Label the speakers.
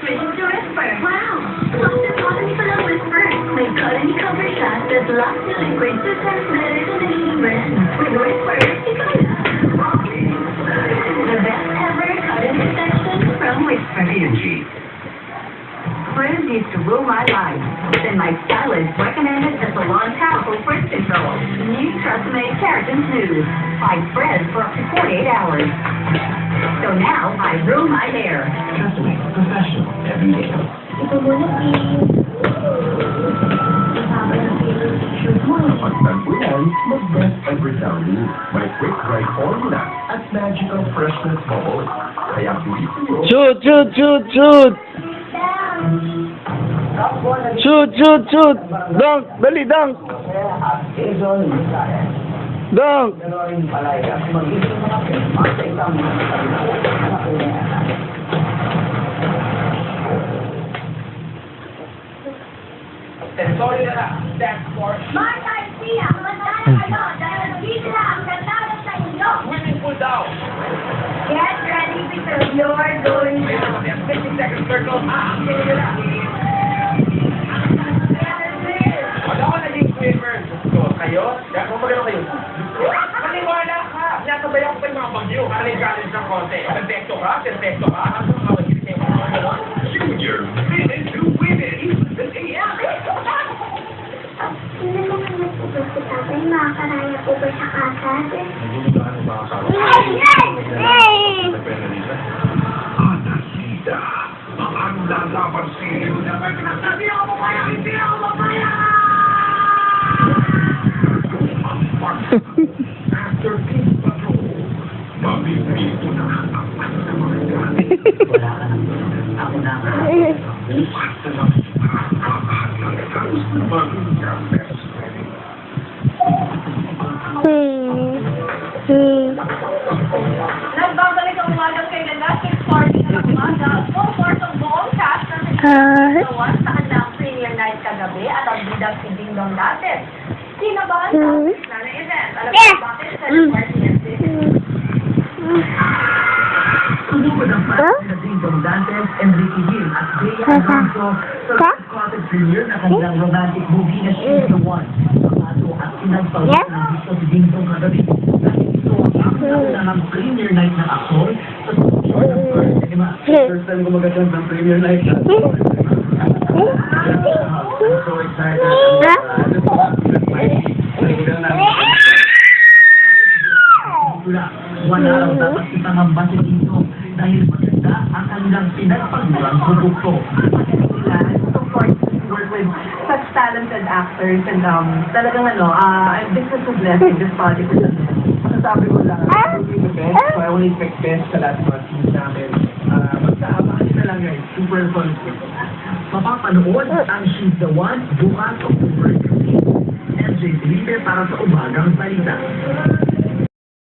Speaker 1: Switching to Whisper. Wow! Lots of quality pala Whisper. May colony cover siya that locks the liquid to sense better than any brand. With Whisper, ikaw na. The best ever cotton protection from Whisper.
Speaker 2: P&G.
Speaker 1: Friends used to rule my life. Then my stylist recommended the Salon Powerful Frizz Control. New Trust-Made Keratin Smooth. Fight frizz for up to 48 hours. So now I rule my hair.
Speaker 2: Custom-made, professional, every day.
Speaker 1: Ito muna, please.
Speaker 2: Pag tag-ulan, mag-best ever downy. May quick dry formula at magical freshness bubble. Kaya bilisan nyo.
Speaker 3: Shoot, shoot, shoot, shoot! Shoot, shoot, shoot! Dunk! Dali, dunk! Dunk!
Speaker 2: Sorry na lang. That's for
Speaker 1: Marta at Sia, magandang kayo dahil dito na ang gandang sa inyo.
Speaker 2: winning full down.
Speaker 1: Get ready because you're going down.
Speaker 2: 50 second circle. Sige na lang. Pag ako naging swimmer, gusto kayo? Kaya kung magano kayo? Maniwala ka! Nasabay ako pa yung mga bagyo. Challenge ng konti. Perfecto ka? Perfecto ka? Ano mga bagyo kayo? Junior, minute to win it.
Speaker 1: Hindi mo kami nagpupos si tatay, makakaraya po ba sa kasas?
Speaker 2: Anasida, ang lalaban sa'yo na may pinagsabi ako mapaya, hindi ako mapaya! After King Patrol, mabibito na ang pagkamarga. Wala ka nang ako na nga. Basta lang
Speaker 1: Nagbabalik ang umagang kay Lala, 6:40 na umaga. Full force of buong cast ng Pilipinas sa kanilang premiere night kagabi at ang bidang si Ding Dong natin. Sinabahan sa na event. Alam mo bakit sa party niya
Speaker 2: Sunod ang parang na Ding Dong Dantes, Enrique Gil at Bea Alonso sa cottage premiere na kanilang romantic movie na She's the One. Pamato at pinagpawin ng gusto si Ding Dong kagabi. Dahil ito ang premiere night ng aktor sa pagkakasyon ng first cinema. First time ko mag-attend ng premiere night na aktor. I'm so excited. Wala raw dapat ipangamba si Ding Dong dahil maganda ang kanilang pinagpagurang produkto.
Speaker 4: Work with such talented actors and talagang I've been such a blessing this project. Masasabi ko lang, I'm the best, so I will expect best sa lahat ng mga teams namin. Basta, abangan nyo na lang guys, super fun.
Speaker 2: Mapapanood ang She's the One bukas October 15. MJ Felipe para sa Umagang Balita.